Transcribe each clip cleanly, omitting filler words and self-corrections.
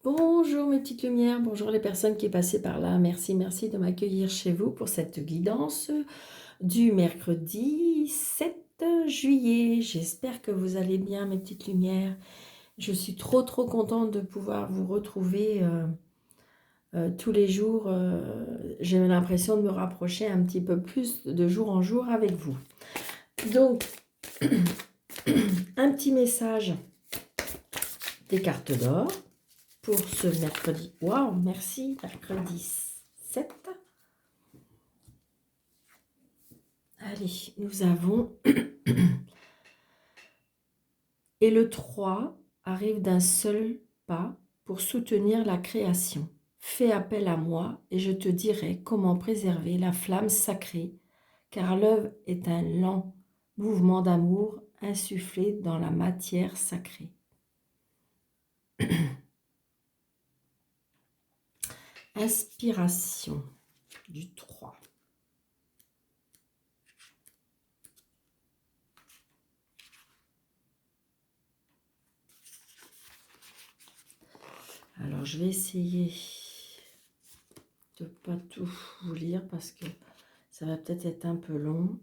Bonjour mes petites lumières, bonjour les personnes qui passent par là. Merci, merci de m'accueillir chez vous pour cette guidance du mercredi 7 juillet. J'espère que vous allez bien mes petites lumières. Je suis trop contente de pouvoir vous retrouver tous les jours. J'ai l'impression de me rapprocher un petit peu plus de jour en jour avec vous. Donc, un petit message des cartes d'or pour ce mercredi. Waouh, merci, mercredi 7. Allez, nous avons... Et le 3 arrive d'un seul pas pour soutenir la création. Fais appel à moi et je te dirai comment préserver la flamme sacrée, car l'œuvre est un lent mouvement d'amour insufflé dans la matière sacrée. Inspiration du 3. Alors, je vais essayer de ne pas tout vous lire parce que ça va peut-être être un peu long.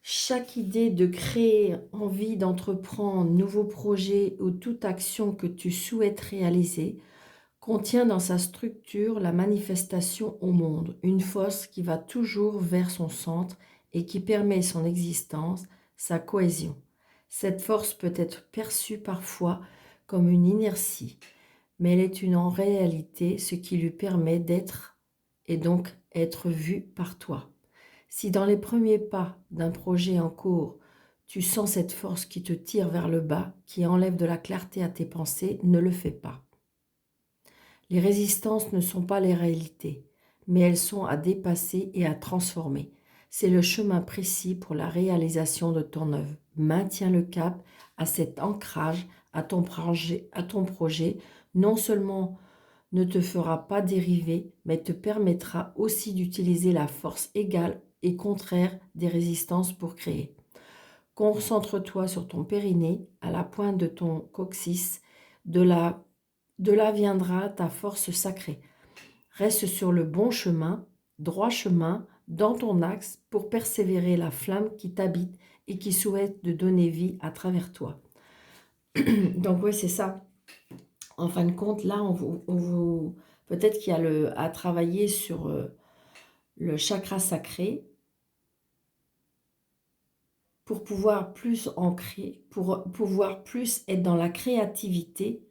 Chaque idée de créer, envie d'entreprendre, nouveau projet ou toute action que tu souhaites réaliser contient dans sa structure la manifestation au monde, une force qui va toujours vers son centre et qui permet son existence, sa cohésion. Cette force peut être perçue parfois comme une inertie, mais elle est en réalité ce qui lui permet d'être et donc être vue par toi. Si dans les premiers pas d'un projet en cours, tu sens cette force qui te tire vers le bas, qui enlève de la clarté à tes pensées, ne le fais pas. Les résistances ne sont pas les réalités, mais elles sont à dépasser et à transformer. C'est le chemin précis pour la réalisation de ton œuvre. Maintiens le cap à cet ancrage, à ton projet, non seulement ne te fera pas dériver, mais te permettra aussi d'utiliser la force égale et contraire des résistances pour créer. Concentre-toi sur ton périnée, à la pointe de ton coccyx, de là viendra ta force sacrée. Reste sur le bon chemin, droit chemin, dans ton axe pour persévérer la flamme qui t'habite et qui souhaite de donner vie à travers toi. Donc oui, c'est ça. En fin de compte, là, peut-être qu'il y a à travailler sur le chakra sacré pour pouvoir plus ancrer, pour pouvoir plus être dans la créativité.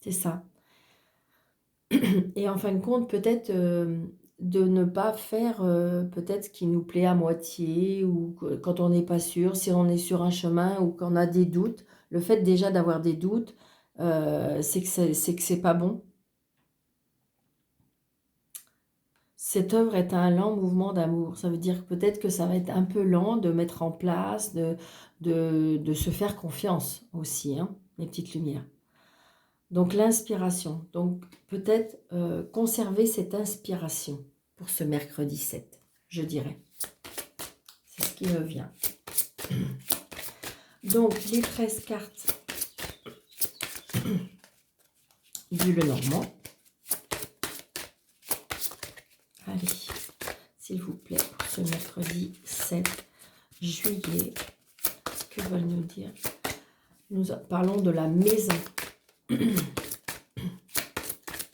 C'est ça. Et en fin de compte, peut-être de ne pas faire peut-être ce qui nous plaît à moitié ou quand on n'est pas sûr, si on est sur un chemin ou qu'on a des doutes. Le fait déjà d'avoir des doutes, c'est que c'est pas bon. Cette œuvre est un lent mouvement d'amour. Ça veut dire peut-être que ça va être un peu lent de mettre en place, de se faire confiance aussi, hein, mes petites lumières. Donc l'inspiration. Donc peut-être conserver cette inspiration pour ce mercredi 7, je dirais. C'est ce qui me vient. Donc les 13 cartes du Lenormand. Allez, s'il vous plaît, pour ce mercredi 7 juillet, que veulent nous dire? Nous parlons de la maison.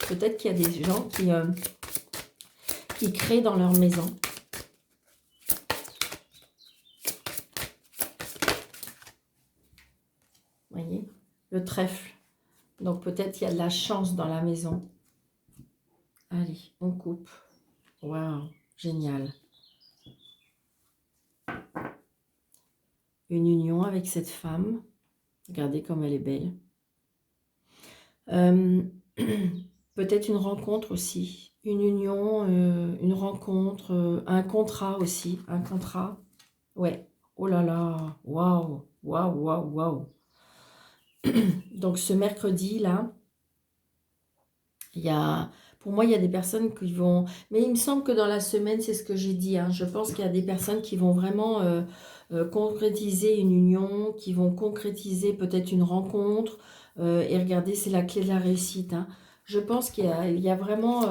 Peut-être qu'il y a des gens qui créent dans leur maison. Voyez, le trèfle. Donc peut-être il y a de la chance dans la maison. Allez, on coupe. Waouh, génial. Une union avec cette femme. Regardez comme elle est belle. Peut-être une rencontre aussi. Une union, une rencontre, un contrat aussi. Un contrat. Ouais. Oh là là. Waouh. Waouh, waouh, waouh. Donc ce mercredi là, il y a Pour moi, il y a des personnes qui vont... Mais il me semble que dans la semaine, c'est ce que j'ai dit, hein. Je pense qu'il y a des personnes qui vont vraiment concrétiser une union, qui vont concrétiser peut-être une rencontre. Et regardez, c'est la clé de la réussite, hein. Je pense il y a vraiment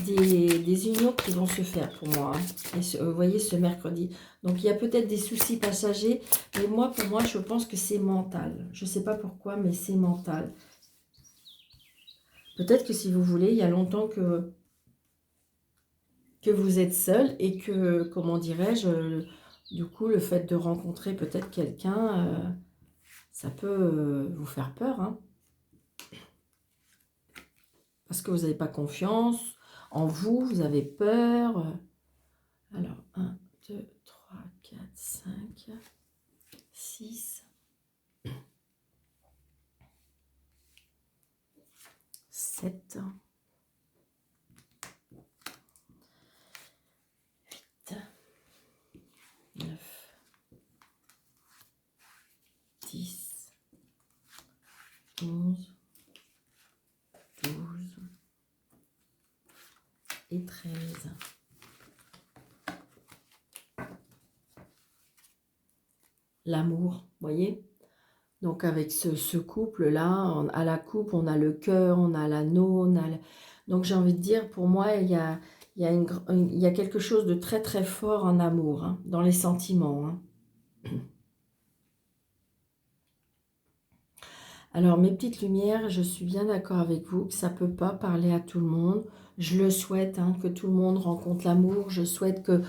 des unions qui vont se faire pour moi, hein. Et vous voyez, ce mercredi. Donc, il y a peut-être des soucis passagers. Mais moi, pour moi, je pense que c'est mental. Je ne sais pas pourquoi, mais c'est mental. Peut-être que si vous voulez, il y a longtemps que vous êtes seul et que, comment dirais-je, du coup, le fait de rencontrer peut-être quelqu'un, ça peut vous faire peur, hein, parce que vous n'avez pas confiance en vous, vous avez peur. Alors, 1, 2, 3, 4, 5, 6, 7, 8, 9, 10, 11, 12 et 13. L'amour, vous voyez? Donc avec ce couple-là, à la coupe, on a le cœur, on a l'anneau, donc j'ai envie de dire, pour moi, il y a quelque chose de très très fort en amour, hein, dans les sentiments, hein. Alors, mes petites lumières, je suis bien d'accord avec vous que ça ne peut pas parler à tout le monde. Je le souhaite, hein, que tout le monde rencontre l'amour. Je souhaite que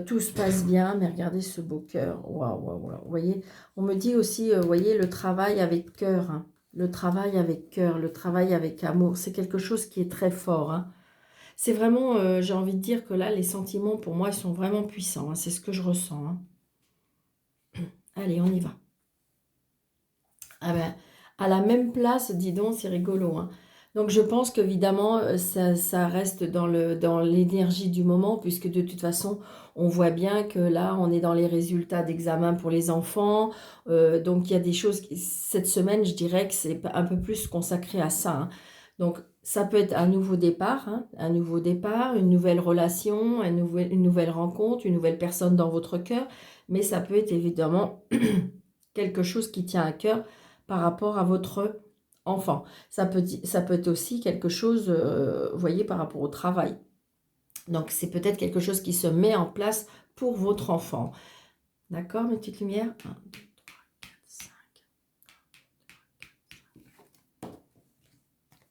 tout se passe bien. Mais regardez ce beau cœur. Waouh, waouh, waouh. Vous voyez, on me dit aussi, vous voyez, le travail avec cœur, hein. Le travail avec cœur, le travail avec amour. C'est quelque chose qui est très fort, hein. C'est vraiment, j'ai envie de dire que là, les sentiments, pour moi, ils sont vraiment puissants, hein. C'est ce que je ressens, hein. Allez, on y va. Ah ben, à la même place, dis donc, c'est rigolo, hein. Donc je pense qu'évidemment, ça reste dans l'énergie du moment, puisque de toute façon, on voit bien que là, on est dans les résultats d'examen pour les enfants. Donc il y a des choses, cette semaine, je dirais que c'est un peu plus consacré à ça, hein. Donc ça peut être un nouveau départ, hein, un nouveau départ, une nouvelle relation, une nouvelle rencontre, une nouvelle personne dans votre cœur, mais ça peut être évidemment quelque chose qui tient à cœur par rapport à votre enfant. Ça peut être aussi quelque chose, vous voyez, par rapport au travail. Donc, c'est peut-être quelque chose qui se met en place pour votre enfant. D'accord, mes petites lumières? 1, 2, 3, 4, 5.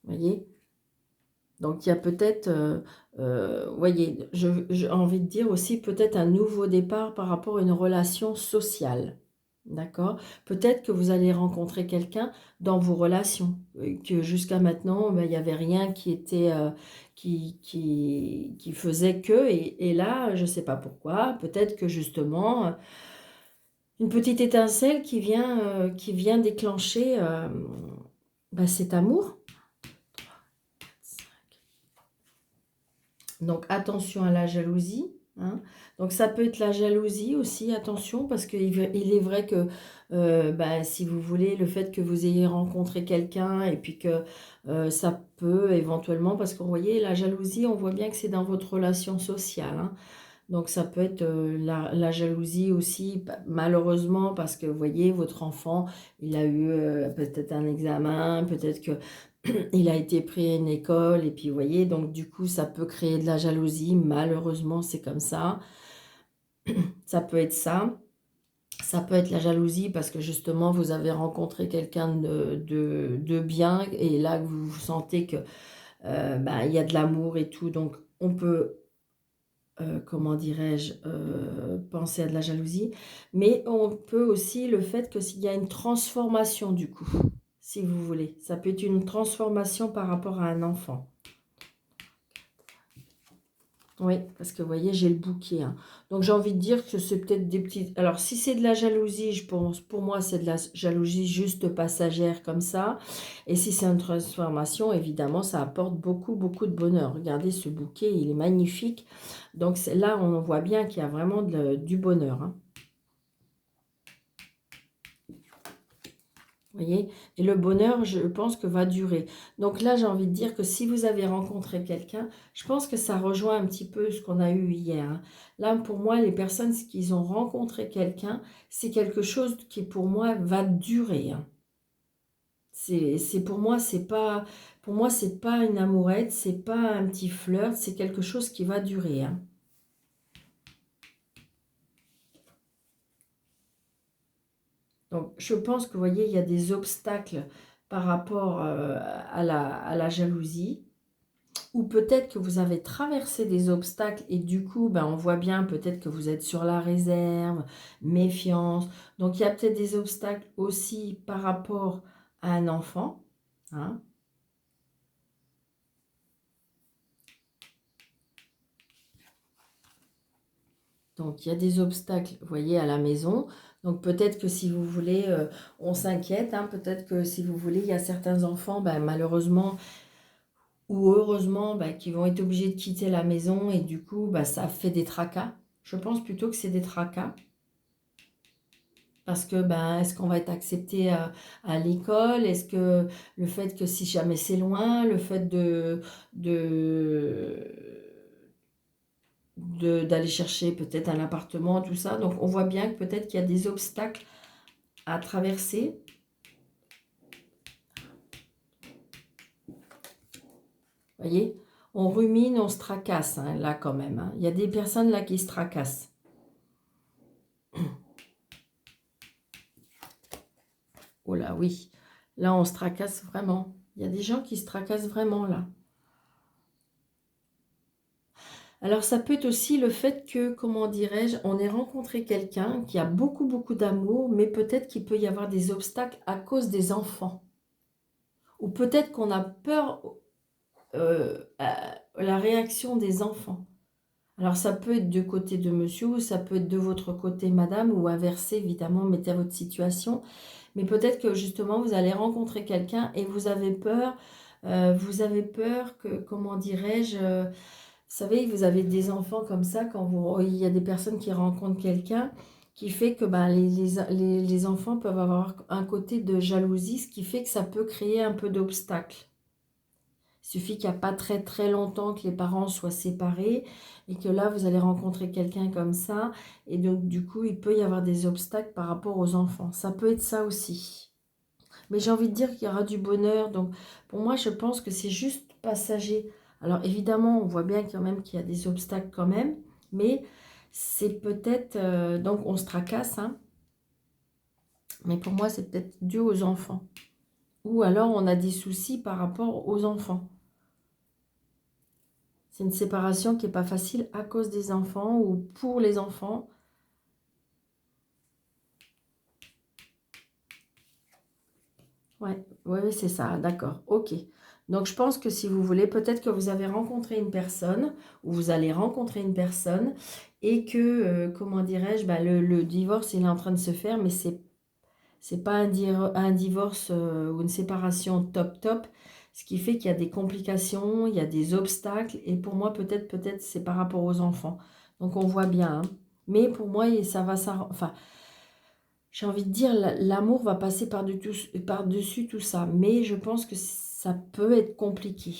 Vous voyez? Donc, il y a peut-être, vous voyez, j'ai envie de dire aussi peut-être un nouveau départ par rapport à une relation sociale. D'accord? Peut-être que vous allez rencontrer quelqu'un dans vos relations, que jusqu'à maintenant, ben, il n'y avait rien qui était, qui faisait que, et là, je ne sais pas pourquoi, peut-être que justement, une petite étincelle qui vient déclencher ben, cet amour. Donc attention à la jalousie, hein. Donc ça peut être la jalousie aussi, attention, parce qu'il est vrai que bah, si vous voulez, le fait que vous ayez rencontré quelqu'un et puis que ça peut éventuellement, parce que vous voyez, la jalousie, on voit bien que c'est dans votre relation sociale, hein. Donc ça peut être la jalousie aussi, malheureusement, parce que vous voyez, votre enfant, il a eu peut-être un examen, peut-être que il a été pris à une école, et puis vous voyez, donc du coup, ça peut créer de la jalousie, malheureusement, c'est comme ça. Ça peut être ça. Ça peut être la jalousie parce que justement, vous avez rencontré quelqu'un de bien, et là, vous sentez que ben, il y a de l'amour et tout, donc on peut comment dirais-je, penser à de la jalousie, mais on peut aussi le fait que s'il y a une transformation du coup, si vous voulez, ça peut être une transformation par rapport à un enfant. Oui, parce que vous voyez, j'ai le bouquet, hein. Donc j'ai envie de dire que c'est peut-être des petites... Alors si c'est de la jalousie, je pense, pour moi c'est de la jalousie juste passagère comme ça. Et si c'est une transformation, évidemment, ça apporte beaucoup, beaucoup de bonheur. Regardez ce bouquet, il est magnifique. Donc là, on voit bien qu'il y a vraiment du bonheur, hein. Vous voyez? Et le bonheur, je pense que va durer. Donc là, j'ai envie de dire que si vous avez rencontré quelqu'un, je pense que ça rejoint un petit peu ce qu'on a eu hier, hein. Là, pour moi, les personnes qui ont rencontré quelqu'un, c'est quelque chose qui, pour moi, va durer, hein. Pour moi, c'est pas une amourette, c'est pas un petit flirt, c'est quelque chose qui va durer, hein. Donc, je pense que, vous voyez, il y a des obstacles par rapport à la jalousie. Ou peut-être que vous avez traversé des obstacles et du coup, ben, on voit bien peut-être que vous êtes sur la réserve, méfiance. Donc, il y a peut-être des obstacles aussi par rapport à un enfant, hein. Donc, il y a des obstacles, vous voyez, à la maison. Donc, peut-être que si vous voulez, on s'inquiète, hein, peut-être que si vous voulez, il y a certains enfants, ben, malheureusement ou heureusement, ben, qui vont être obligés de quitter la maison et du coup, ben, ça fait des tracas. Je pense plutôt que c'est des tracas. Parce que, ben, est-ce qu'on va être accepté à l'école? Est-ce que le fait que si jamais c'est loin, le fait d'aller chercher peut-être un appartement, tout ça. Donc, on voit bien que peut-être qu'il y a des obstacles à traverser. Vous voyez? On rumine, on se tracasse, hein, là, quand même, hein. Il y a des personnes là qui se tracassent. Oh là, oui. Là, on se tracasse vraiment. Il y a des gens qui se tracassent vraiment, là. Alors, ça peut être aussi le fait que, comment dirais-je, on ait rencontré quelqu'un qui a beaucoup, beaucoup d'amour, mais peut-être qu'il peut y avoir des obstacles à cause des enfants. Ou peut-être qu'on a peur à la réaction des enfants. Alors, ça peut être du côté de monsieur, ou ça peut être de votre côté, madame, ou inversé, évidemment, mettez à votre situation. Mais peut-être que, justement, vous allez rencontrer quelqu'un et vous avez peur que, comment dirais-je, vous savez, vous avez des enfants comme ça, il y a des personnes qui rencontrent quelqu'un qui fait que ben, les enfants peuvent avoir un côté de jalousie, ce qui fait que ça peut créer un peu d'obstacles. Il suffit qu'il n'y a pas très très longtemps que les parents soient séparés et que là, vous allez rencontrer quelqu'un comme ça. Et donc, du coup, il peut y avoir des obstacles par rapport aux enfants. Ça peut être ça aussi. Mais j'ai envie de dire qu'il y aura du bonheur. Donc, pour moi, je pense que c'est juste passager. Alors, évidemment, on voit bien quand même qu'il y a des obstacles quand même. Mais c'est peut-être... donc, on se tracasse, hein. Mais pour moi, c'est peut-être dû aux enfants. Ou alors, on a des soucis par rapport aux enfants. C'est une séparation qui n'est pas facile à cause des enfants ou pour les enfants. Ouais, ouais, ouais, c'est ça, d'accord, ok. Donc je pense que si vous voulez, peut-être que vous avez rencontré une personne ou vous allez rencontrer une personne et que, comment dirais-je, bah, le divorce il est en train de se faire, mais c'est pas un divorce ou une séparation top top, ce qui fait qu'il y a des complications, il y a des obstacles et pour moi peut-être c'est par rapport aux enfants. Donc on voit bien, hein. Mais pour moi ça va ça, enfin j'ai envie de dire, l'amour va passer par-dessus tout ça, mais je pense que ça peut être compliqué.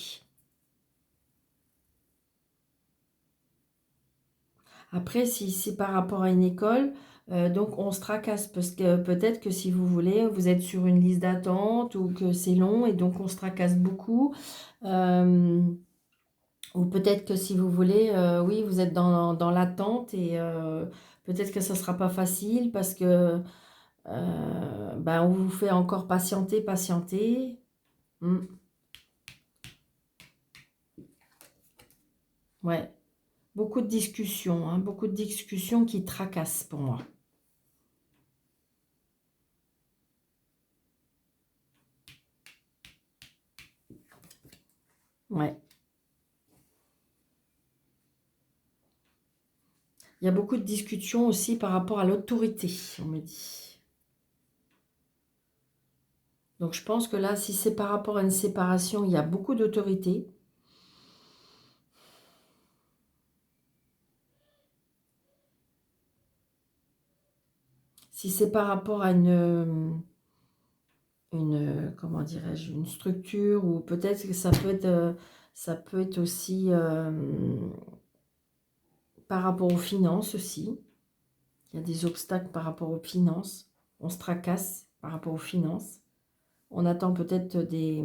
Après, si c'est par rapport à une école, donc on se tracasse, parce que peut-être que si vous voulez, vous êtes sur une liste d'attente ou que c'est long et donc on se tracasse beaucoup. Euh, ou peut-être que si vous voulez, oui, vous êtes dans l'attente et peut-être que ça ne sera pas facile parce que ben, on vous fait encore patienter, patienter. Hmm. Ouais, beaucoup de discussions qui tracassent pour moi. Ouais, il y a beaucoup de discussions aussi par rapport à l'autorité, on me dit. Donc je pense que là, si c'est par rapport à une séparation, il y a beaucoup d'autorité. Si c'est par rapport comment dirais-je, une structure, ou peut-être que ça peut être aussi par rapport aux finances aussi. Il y a des obstacles par rapport aux finances. On se tracasse par rapport aux finances. On attend peut-être des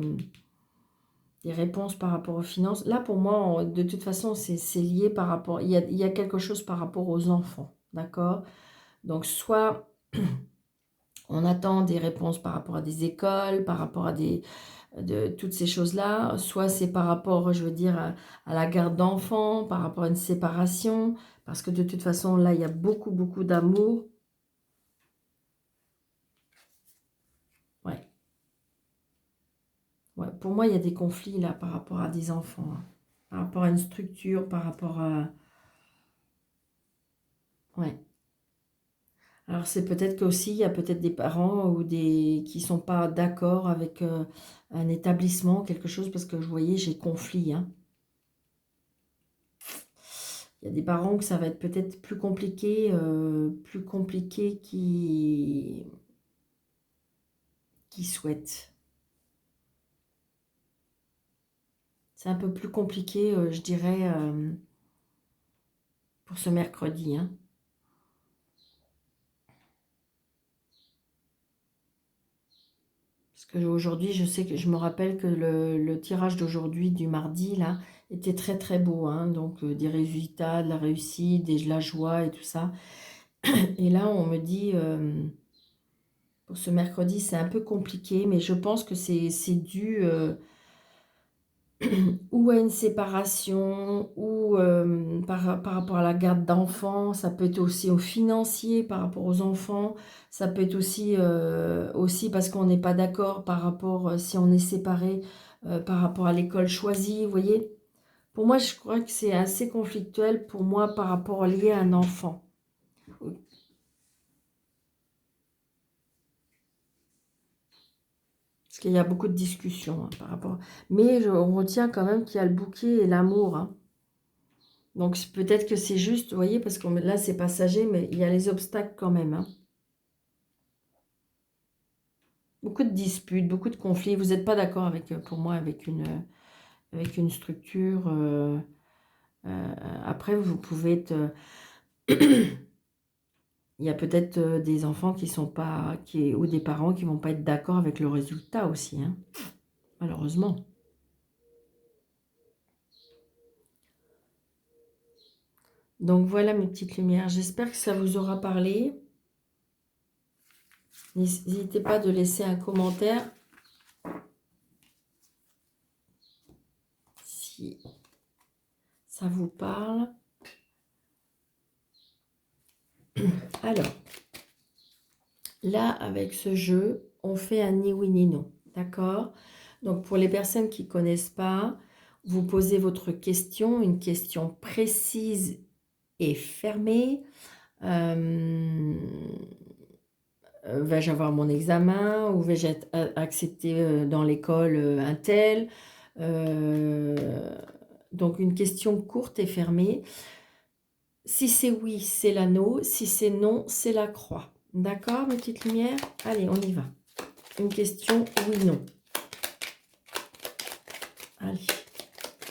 réponses par rapport aux finances. Là, pour moi, de toute façon, c'est lié par rapport... Il y a quelque chose par rapport aux enfants, d'accord? Donc, soit on attend des réponses par rapport à des écoles, par rapport à toutes ces choses-là, soit c'est par rapport, je veux dire, à la garde d'enfants, par rapport à une séparation, parce que de toute façon, là, il y a beaucoup, beaucoup d'amour. Ouais. Ouais. Pour moi, il y a des conflits, là, par rapport à des enfants, hein. Par rapport à une structure, par rapport à... Ouais. Alors, c'est peut-être qu'aussi, il y a peut-être des parents ou qui sont pas d'accord avec un établissement, quelque chose, parce que, vous voyez, j'ai conflit, hein. Il y a des parents que ça va être peut-être plus compliqué qui souhaitent. C'est un peu plus compliqué, je dirais, pour ce mercredi, hein. Parce qu'aujourd'hui, je sais que je me rappelle que le tirage d'aujourd'hui, du mardi, là, était très très beau, hein. Donc des résultats, de la réussite, de la joie et tout ça. Et là, on me dit, pour ce mercredi, c'est un peu compliqué, mais je pense que c'est dû ou à une séparation, ou par rapport à la garde d'enfants. Ça peut être aussi au financier par rapport aux enfants. Ça peut être aussi parce qu'on n'est pas d'accord par rapport, si on est séparé, par rapport à l'école choisie, vous voyez. Pour moi, je crois que c'est assez conflictuel pour moi par rapport lié à un enfant. Parce qu'il y a beaucoup de discussions, hein, par rapport. Mais on retient quand même qu'il y a le bouquet et l'amour, hein. Donc peut-être que c'est juste, vous voyez, parce que là c'est passager, mais il y a les obstacles quand même, hein. Beaucoup de disputes, beaucoup de conflits. Vous n'êtes pas d'accord avec, pour moi, avec une structure. Après, vous pouvez être... il y a peut-être des enfants qui sont pas... ou des parents qui vont pas être d'accord avec le résultat aussi, hein, malheureusement. Donc voilà mes petites lumières. J'espère que ça vous aura parlé. N'hésitez pas de laisser un commentaire si ça vous parle. Alors, là, avec ce jeu, on fait un ni oui ni non, d'accord? Donc, pour les personnes qui ne connaissent pas, vous posez votre question, une question précise et fermée. Vais-je avoir mon examen, ou vais-je être accepté dans l'école un tel? Donc, une question courte et fermée. Si c'est oui, c'est l'anneau. Si c'est non, c'est la croix. D'accord, mes petites lumières? Allez, on y va. Une question oui-non. Allez,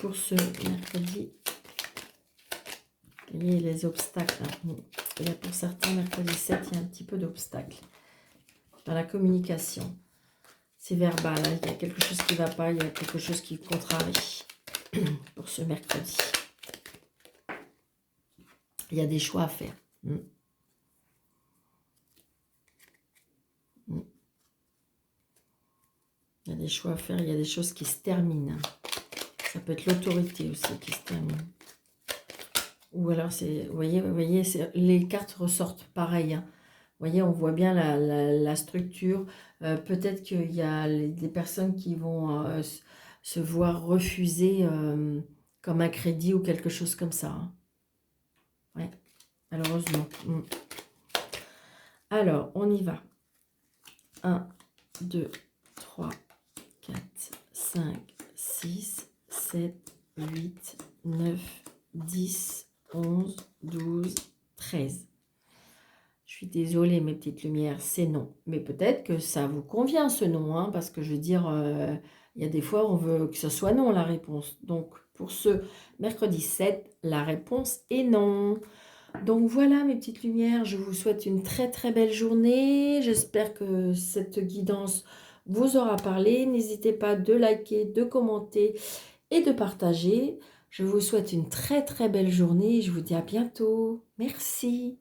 pour ce mercredi, il y a les obstacles, hein. Il y a pour certains, mercredi 7, il y a un petit peu d'obstacles dans la communication. C'est verbal, hein. Il y a quelque chose qui ne va pas, il y a quelque chose qui contrarie pour ce mercredi. Il y a des choix à faire. Il y a des choix à faire, il y a des choses qui se terminent. Ça peut être l'autorité aussi qui se termine. Ou alors, vous voyez les cartes ressortent pareil, hein. Vous voyez, on voit bien la structure. Peut-être qu'il y a des personnes qui vont se voir refuser comme un crédit ou quelque chose comme ça, hein. Ouais, malheureusement. Alors, on y va. 1, 2, 3, 4, 5, 6, 7, 8, 9, 10, 11, 12, 13. Je suis désolée, mes petites lumières, c'est non. Mais peut-être que ça vous convient ce non, hein, parce que je veux dire, il y a des fois, on veut que ce soit non la réponse. Donc, pour ce mercredi 7, la réponse est non. Donc voilà, mes petites lumières, je vous souhaite une très très belle journée. J'espère que cette guidance vous aura parlé. N'hésitez pas de liker, de commenter et de partager. Je vous souhaite une très très belle journée. Je vous dis à bientôt. Merci.